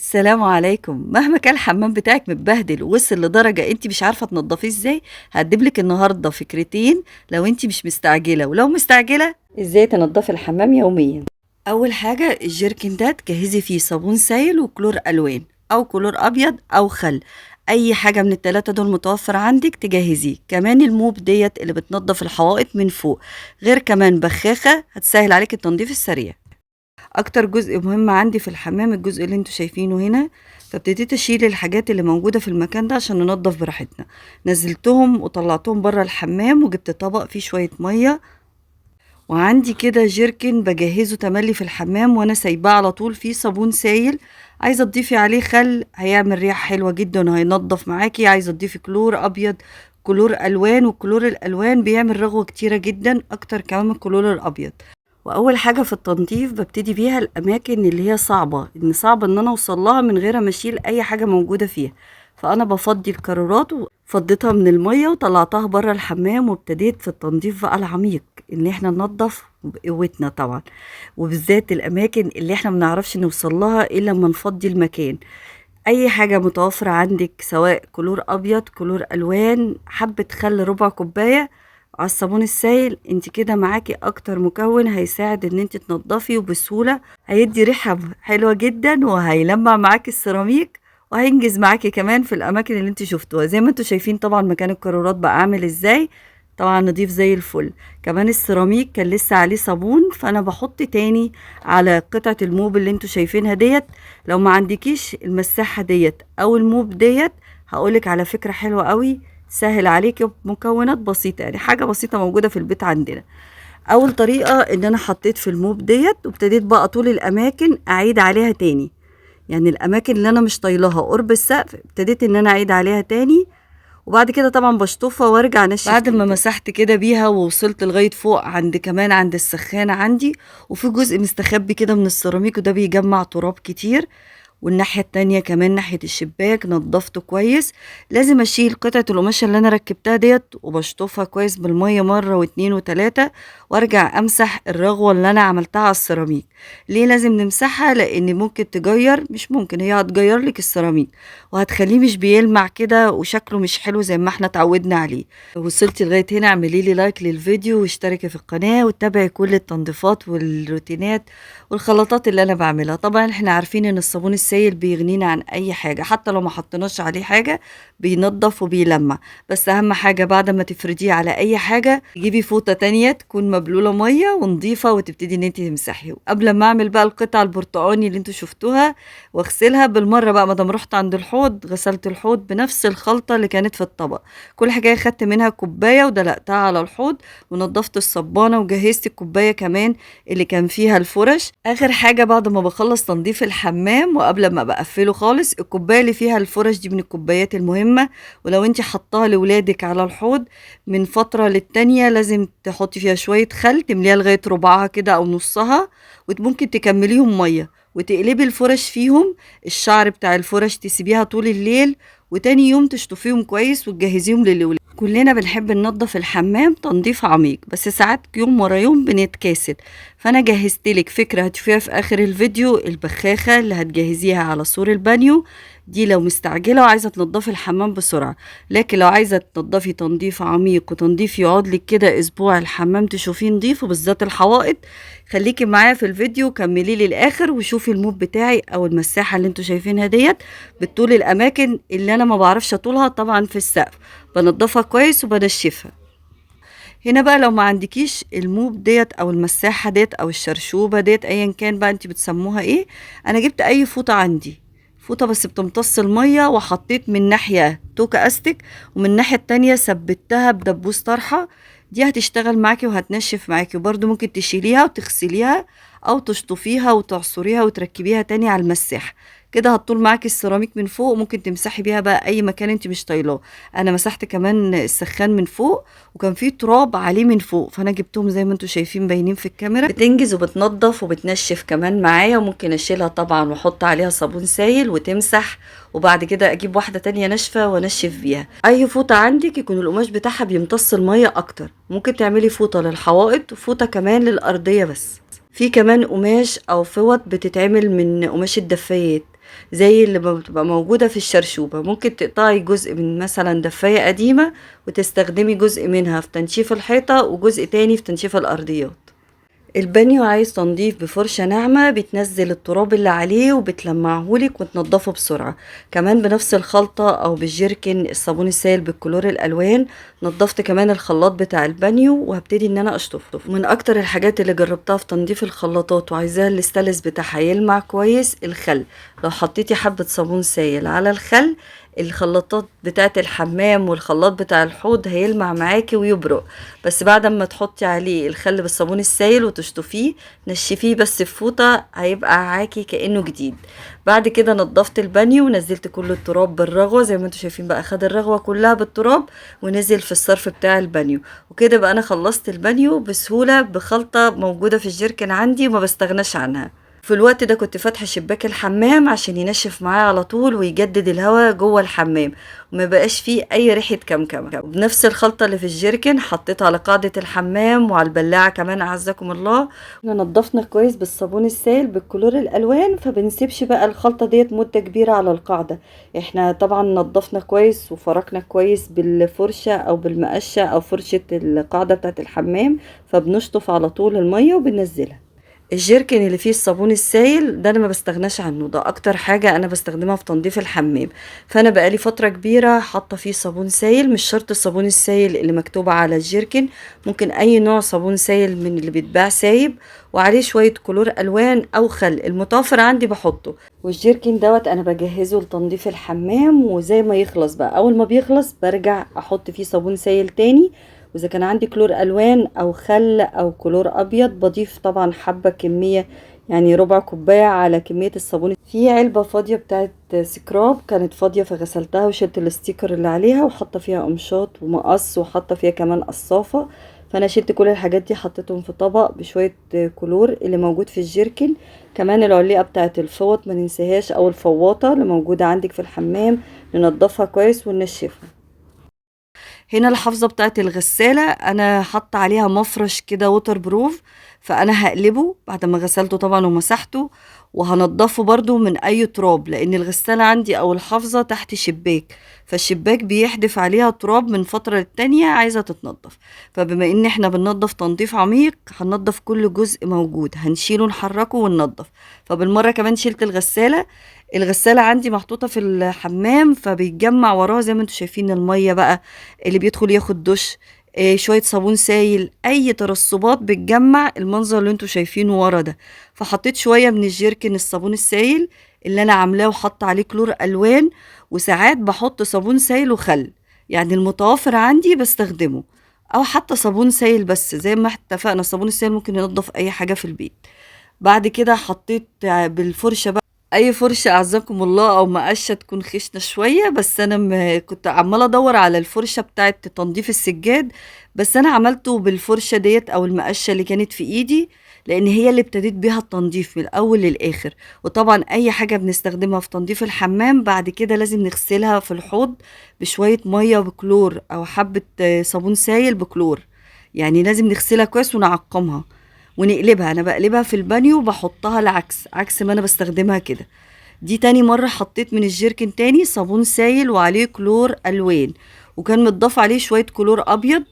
السلام عليكم. مهما كان الحمام بتاعك متبهدل ووصل لدرجة انت مش عارفة تنضفيه ازاي، هقدملك النهاردة فكرتين لو انت مش مستعجلة، ولو مستعجلة ازاي تنضفي الحمام يوميا. اول حاجة الجيركن ده تجهزي فيه صابون سائل وكلور الوان او كلور ابيض او خل، اي حاجة من التلاتة دول متوفر عندك تجهزيه. كمان الموب ديت اللي بتنضف الحوائط من فوق، غير كمان بخاخة هتسهل عليك التنظيف السريع. اكتر جزء مهم عندي في الحمام الجزء اللي انتوا شايفينه هنا، فابتديت اشيل الحاجات اللي موجودة في المكان ده عشان ننضف براحتنا. نزلتهم وطلعتهم بره الحمام وجبت طبق فيه شوية مية، وعندي كده جيركن بجهزه تملي في الحمام وانا سايباه على طول فيه صابون سايل. عايزه تضيفي عليه خل هيعمل ريحه حلوه جدا وهينضف معاكي. عايزه تضيفي كلور ابيض، كلور الوان، وكلور الالوان بيعمل رغوه كتيره جدا اكتر كمان من الكلور الابيض. واول حاجه في التنظيف ببتدي بيها الاماكن اللي هي صعب ان انا اوصل لها من غير ما اشيل اي حاجه موجوده فيها. فانا بفضي القارورات وفضيتها من الميه وطلعتها بره الحمام، وابتديت في التنظيف بقى العميق ان احنا ننظف بقوتنا طبعا، وبالذات الاماكن اللي احنا منعرفش نوصل لها الا لما نفضي المكان. اي حاجه متوفره عندك سواء كلور ابيض، كلور الوان، حبه خل ربع كوبايه على الصابون السائل، انت كده معاكي اكتر مكون هيساعد ان انت تنضفي وبسهولة. هيدي ريحة حلوة جدا وهيلمع معاكي السيراميك، وهينجز معاكي كمان في الاماكن اللي انت شفتوها. زي ما انتوا شايفين طبعا مكان القارورات بقى عامل ازاي، طبعا نضيف زي الفل. كمان السيراميك كان لسه عليه صابون، فانا بحط تاني على قطعة الموب اللي انتوا شايفينها ديت. لو ما عندكيش المساحة ديت او الموب ديت، هقولك على فكرة حلوة قوي سهل عليكي بمكونات بسيطة، يعني حاجة بسيطة موجودة في البيت عندنا. أول طريقة إن أنا حطيت في الموب ديت وابتديت بقى طول الأماكن أعيد عليها تاني. يعني الأماكن اللي أنا مش طايلها قرب السقف ابتديت إن أنا أعيد عليها تاني، وبعد كده طبعا بشطفها وارجع انشف بعد ما مسحت كده بيها ووصلت لغايه فوق عند كمان عند السخانه عندي. وفي جزء مستخبي كده من السيراميك وده بيجمع تراب كتير، والناحية التانية كمان ناحية الشباك نضفته كويس. لازم اشيل قطعة القماشة اللي انا ركبتها ديت وبشطفها كويس بالمية مرة واتنين وتلاتة، وارجع امسح الرغوة اللي انا عملتها على السيراميك. ليه لازم نمسحها؟ لان ممكن تجير، مش ممكن، هي هتجير لك السيراميك وهتخليه مش بيلمع كده وشكله مش حلو زي ما احنا اتعودنا عليه. لو وصلتي لغاية هنا اعملي لي لايك للفيديو واشتركي في القناة وتابعي كل التنظيفات والروتينات والخلطات اللي انا بعملها. طبعا احنا عارفين ان الصابون السائل بيغنينا عن اي حاجة، حتى لو ما حطيناش عليه حاجة بينضف وبيلمع. بس اهم حاجة بعد ما تفرديه على اي حاجة تجيبي فوطة تانية تكون مبلولة مية ونضيفة وتبتدي ان انت تمسحيه. قبل ما اعمل بقى القطعة البرتقاني اللي انتوا شفتوها واغسلها بالمرة بقى، ما دام رحت عند الحوض غسلت الحوض بنفس الخلطة اللي كانت في الطبق. كل حاجة خدت منها كوباية ودلقتها على الحوض ونضفت الصبانة وجهزت الكوباية كمان اللي كان فيها الفرش. اخر حاجة بعد ما بخلص تنظيف الحمام وقبل ما بقفله خالص، الكوباية اللي فيها الفرش دي من الكوبايات المهمة، ولو انت حطاها لولادك على الحوض من فترة للتانية لازم تحطي فيها شوية خل، تمليها لغاية ربعها كده او نصها، وممكن تكمليهم مية وتقلبي الفرش فيهم. الشعر بتاع الفرش تسيبيها طول الليل، وتاني يوم تشطفيهم كويس وتجهزيهم للولاد. كلنا بنحب ننظف الحمام تنظيف عميق، بس ساعات يوم ورا يوم بنتكاسل. فانا جهزتلك فكرة هتشوفيها في اخر الفيديو، البخاخة اللي هتجهزيها على سور البانيو دي لو مستعجلة وعايزة تنضفي الحمام بسرعة. لكن لو عايزة تنضفي تنظيف عميق وتنظيف يقعد لك كده اسبوع الحمام تشوفيه نضيف وبالذات الحوائط، خليكي معايا في الفيديو وكملي لي الاخر وشوفي الموب بتاعي او المساحة اللي انتوا شايفينها ديت بتطول الاماكن اللي انا ما بعرفش اطولها طبعا في السقف، بنضفها كويس وبنشفها. هنا بقى لو ما عندكيش الموب ديت او المساحة ديت او الشرشوبة ديت ايا كان بقى انت بتسموها ايه، انا جبت اي فوطة عندي، فوطة بس بتمتص المية، وحطيت من ناحية توكة استك ومن الناحية التانية ثبتها بدبوس طرحة. دي هتشتغل معاكي وهتنشف معاكي، وبرده ممكن تشيليها وتغسليها او تشطفيها وتعصريها وتركبيها تاني على المساحة. كده هتطول معاكي السيراميك من فوق، وممكن تمسحي بيها بقى اي مكان انت مش طايلاه. انا مسحت كمان السخان من فوق وكان فيه تراب عليه من فوق، فانا جبتهم زي ما انتوا شايفين باينين في الكاميرا. بتنجز وبتنضف وبتنشف كمان معايا، وممكن اشيلها طبعا واحط عليها صابون سائل وتمسح، وبعد كده اجيب واحدة تانية ناشفة وانشف بيها. اي فوطة عندك يكون القماش بتاعها بيمتص المية اكتر، ممكن تعملي فوطة للحوائط وفوطة كمان للارضية. بس في كمان قماش او فوط بتتعمل من قماش الدفايات، زي اللي بتبقى موجودة في الشرشوبة. ممكن تقطعي جزء من مثلا دفاية قديمة وتستخدمي جزء منها في تنشيف الحيطة وجزء تاني في تنشيف الأرضيات. البانيو عايز تنظيف بفرشة ناعمة، بتنزل التراب اللي عليه وبتلمعهولك وتنضفه بسرعة. كمان بنفس الخلطة او بالجيركن الصابون السائل بالكلور الالوان. نضفت كمان الخلاط بتاع البانيو وهبتدي ان انا اشطفه. من اكتر الحاجات اللي جربتها في تنظيف الخلاطات وعايزاها الاستانلس بتاعها يلمع كويس الخل. لو حطيتي حبة صابون سائل على الخل، الخلاطات بتاعت الحمام والخلاط بتاع الحوض هيلمع معاكي ويبرق. بس بعد ما تحطي عليه الخل بالصابون السائل وتشطفيه، نشفيه بس في فوطة، هيبقى معاكي كأنه جديد. بعد كده نضفت البانيو ونزلت كل التراب بالرغوة زي ما انتوا شايفين بقى، خد الرغوة كلها بالتراب ونزل في الصرف بتاع البانيو. وكده بقى انا خلصت البانيو بسهولة بخلطة موجودة في الجيركن عندي وما بستغناش عنها. في الوقت ده كنت فاتحة شباك الحمام عشان ينشف معايا على طول ويجدد الهواء جوه الحمام وما بقاش فيه اي ريحة كمكمة. بنفس الخلطة اللي في الجيركن حطيتها على قاعدة الحمام وعلى البلاعة كمان اعزكم الله. احنا نضفنا كويس بالصابون السائل بالكلور الالوان، فبنسيبش بقى الخلطة ديت مدة كبيرة على القاعدة. احنا طبعا نضفنا كويس وفركنا كويس بالفرشة او بالمقشة او فرشة القاعدة بتاعت الحمام، فبنشطف على طول المية وبننزلها. الجيركن اللي فيه الصابون السائل ده انا ما بستغناش عنه، ده اكتر حاجة انا بستخدمها في تنظيف الحمام. فانا بقالي فترة كبيرة حاطة فيه صابون سائل. مش شرط الصابون السائل اللي مكتوب على الجيركن، ممكن اي نوع صابون سائل من اللي بيتباع سايب وعليه شوية كلور الوان او خل، المتوفر عندي بحطه. والجيركن دوت انا بجهزه لتنظيف الحمام، وزي ما يخلص بقى اول ما بيخلص برجع احط فيه صابون سائل تاني. واذا كان عندي كلور الوان او خل او كلور ابيض بضيف طبعا حبة كمية، يعني ربع كوباية على كمية الصابون. في علبة فاضية بتاعت سكراب كانت فاضية فغسلتها وشلت الستيكر اللي عليها وحاطة فيها قمشات ومقص وحاطة فيها كمان قصافة. فانا شلت كل الحاجات دي حطيتهم في طبق بشوية كلور اللي موجود في الجيركن. كمان العليقة بتاعت الفوط ما ننساهاش، او الفواطة اللي موجودة عندك في الحمام ننضفها كويس وننشفها. هنا الحافظة بتاعت الغسالة انا حاطة عليها مفرش كده ووتر بروف، فانا هقلبه بعد ما غسلته طبعا ومسحته، وهنضفه برضو من اي تراب، لان الغسالة عندي او الحافظة تحت شباك، فالشباك بيحدف عليها تراب من فترة للتانية عايزة تتنضف. فبما ان احنا بننضف تنظيف عميق هننضف كل جزء موجود، هنشيله نحركه وننضف. فبالمرة كمان شلت الغسالة. الغسالة عندي محطوطة في الحمام فبيتجمع وراها زي ما انتوا شايفين المية بقى، اللي بيدخل ياخد دش، شوية صابون سايل، اي ترسبات بتجمع المنظر اللي انتوا شايفينه ورا ده. فحطيت شوية من الجيركن الصابون السايل اللي انا عاملاه وحط عليه كلور الوان، وساعات بحط صابون سايل وخل، يعني المتوفر عندي بستخدمه، او حتى صابون سايل بس. زي ما اتفقنا الصابون السايل ممكن ينضف اي حاجة في البيت. بعد كده حطيت بالفرشة بقى، اي فرشة اعزكم الله او مقشة تكون خشنة شوية، بس انا كنت عمالة ادور على الفرشة بتاعة تنظيف السجاد، بس انا عملته بالفرشة ديت او المقشة اللي كانت في ايدي، لان هي اللي ابتديت بيها التنظيف من الاول للاخر. وطبعا اي حاجة بنستخدمها في تنظيف الحمام بعد كده لازم نغسلها في الحوض بشوية مية بكلور او حبة صابون سايل بكلور، يعني لازم نغسلها كويس ونعقمها ونقلبها. انا بقلبها في البانيو وبحطها العكس، عكس ما انا بستخدمها كده. دي تاني مرة حطيت من الجيركن تاني صابون سايل وعليه كلور الوان، وكان متضاف عليه شوية كلور ابيض.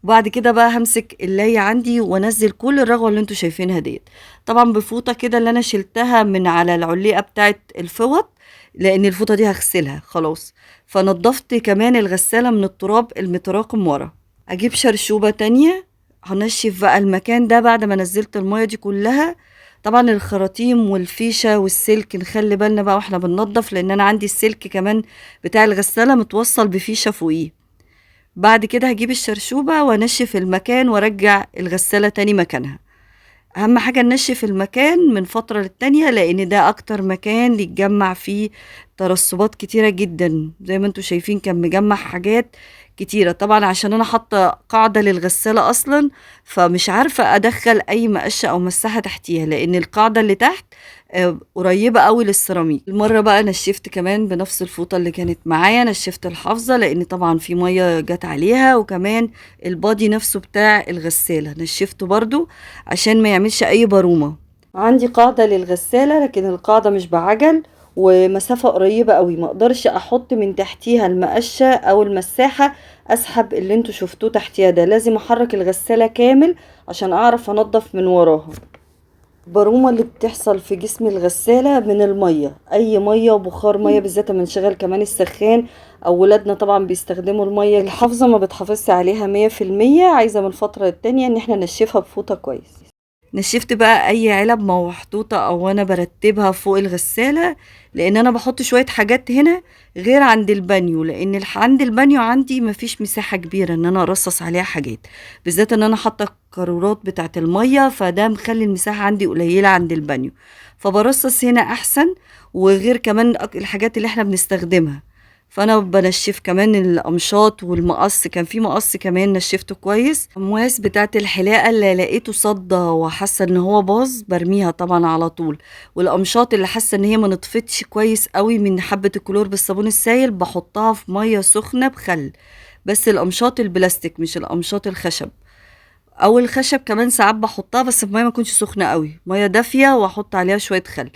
وبعد كده بقى همسك اللاية عندي وانزل كل الرغوة اللي انتوا شايفينها ديت، طبعا بفوطة كده اللي انا شلتها من على العليقة بتاعت الفوط، لان الفوطة دي هغسلها خلاص. فنضفت كمان الغسالة من التراب المتراكم ورا. اجيب شرشوبة تانية هنشف بقى المكان ده بعد ما نزلت المية دي كلها. طبعا الخراطيم والفيشة والسلك نخلي بالنا بقى واحنا بننضف، لان انا عندي السلك كمان بتاع الغسالة متوصل بفيشة فوقيه. بعد كده هجيب الشرشوبة وانشف المكان وارجع الغسالة تاني مكانها. اهم حاجة ننشف المكان من فترة للتانية، لان ده اكتر مكان يتجمع فيه ترسبات كتيرة جدا. زي ما انتوا شايفين كان مجمع حاجات كتيرة، طبعا عشان انا حاطة قاعدة للغسالة اصلا، فمش عارفة ادخل اي مقشة او مساحة تحتيها، لان القاعدة اللي تحت قريبة قوي للسيراميك. المرة بقى نشفت كمان بنفس الفوطة اللي كانت معايا، نشفت الحافظة لان طبعا في مية جت عليها، وكمان البادي نفسه بتاع الغسالة نشفته برضو عشان ما يعملش اي برومة. عندي قاعدة للغسالة لكن القاعدة مش بعجل، ومسافة قريبة قوي، ما اقدرش احط من تحتيها المقشة او المساحة اسحب اللي انتوا شفتوه تحتيها ده، لازم احرك الغسالة كامل عشان اعرف انضف من وراها. البرومة اللي بتحصل في جسم الغسالة من المية، اي مية وبخار مية، بالذات لما نشغل كمان السخان، او ولادنا طبعا بيستخدموا المية الحافظة ما بتحافظش عليها 100%، عايزة من فترة للتانية ان احنا نشفها بفوطة كويس. نشفت بقى اي علب محطوطة او انا برتبها فوق الغسالة، لان انا بحط شوية حاجات هنا غير عند البانيو، لان عند البانيو عندي مفيش مساحة كبيرة ان انا ارصص عليها حاجات، بالذات ان انا حاطة القارورات بتاعت المية، فده مخلي المساحة عندي قليلة عند البانيو، فبرصص هنا احسن. وغير كمان الحاجات اللي احنا بنستخدمها، فانا بنشف كمان القمشات والمقص، كان في مقص كمان نشفته كويس. المواس بتاعت الحلاقه اللي لقيته صدى وحاسه ان هو باظ برميها طبعا على طول، والقمشات اللي حاسه ان هي ما نطفتش كويس قوي من حبه الكلور بالصابون السائل بحطها في ميه سخنه بخل، بس القمشات البلاستيك مش القمشات الخشب، او الخشب كمان ساعات بحطها بس في ميه ما تكونش سخنه قوي، ميه دافيه واحط عليها شويه خل.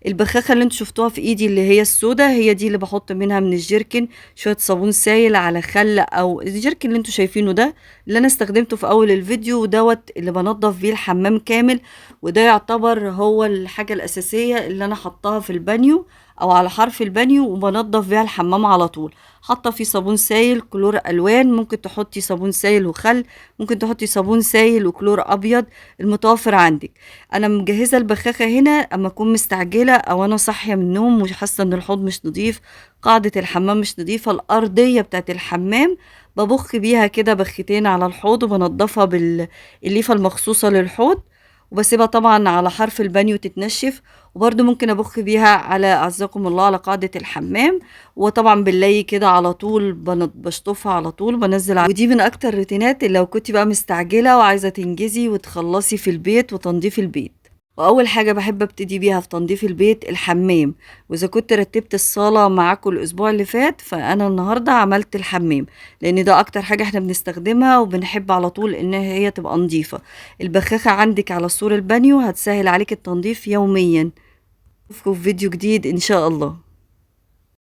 البخاخه اللي انتوا شفتوها في ايدي اللي هي السودا، هي دي اللي بحط منها من الجيركن شويه صابون سائل على خل، او الجيركن اللي انتوا شايفينه ده اللي انا استخدمته في اول الفيديو، ودوت اللي بنضف بيه الحمام كامل، وده يعتبر هو الحاجه الاساسيه اللي انا حطاها في البانيو او على حرف البانيو، وبنضف بيها الحمام على طول. حاطه فيه صابون سائل كلور الوان، ممكن تحطي صابون سائل وخل، ممكن تحطي صابون سائل وكلور ابيض، المتوفر عندك. انا مجهزه البخاخه هنا اما اكون مستعجله او انا صاحيه من النوم وحاسه ان الحوض مش نظيف، قاعده الحمام مش نظيفه، الارضيه بتاعت الحمام ببخ بيها كده بختين على الحوض، وبنضفها بالليفه المخصوصه للحوض، وبسيبها طبعا على حرف البانيو تتنشف. وبرده ممكن ابخ بيها على اعزكم الله على قاعده الحمام، وطبعا باللي كده على طول بشطفها على طول بنزل ودي من اكتر الروتينات اللي لو كنتي بقى مستعجله وعايزه تنجزي وتخلصي في البيت وتنظيف البيت. واول حاجه بحب ابتدي بيها في تنظيف البيت الحمام، واذا كنت رتبت الصاله معاكم الاسبوع اللي فات، فانا النهارده عملت الحمام، لان ده اكتر حاجه احنا بنستخدمها وبنحب على طول ان هي تبقى نظيفه. البخاخه عندك على سور البانيو هتسهل عليك التنظيف يوميا. اشوفكم في فيديو جديد ان شاء الله.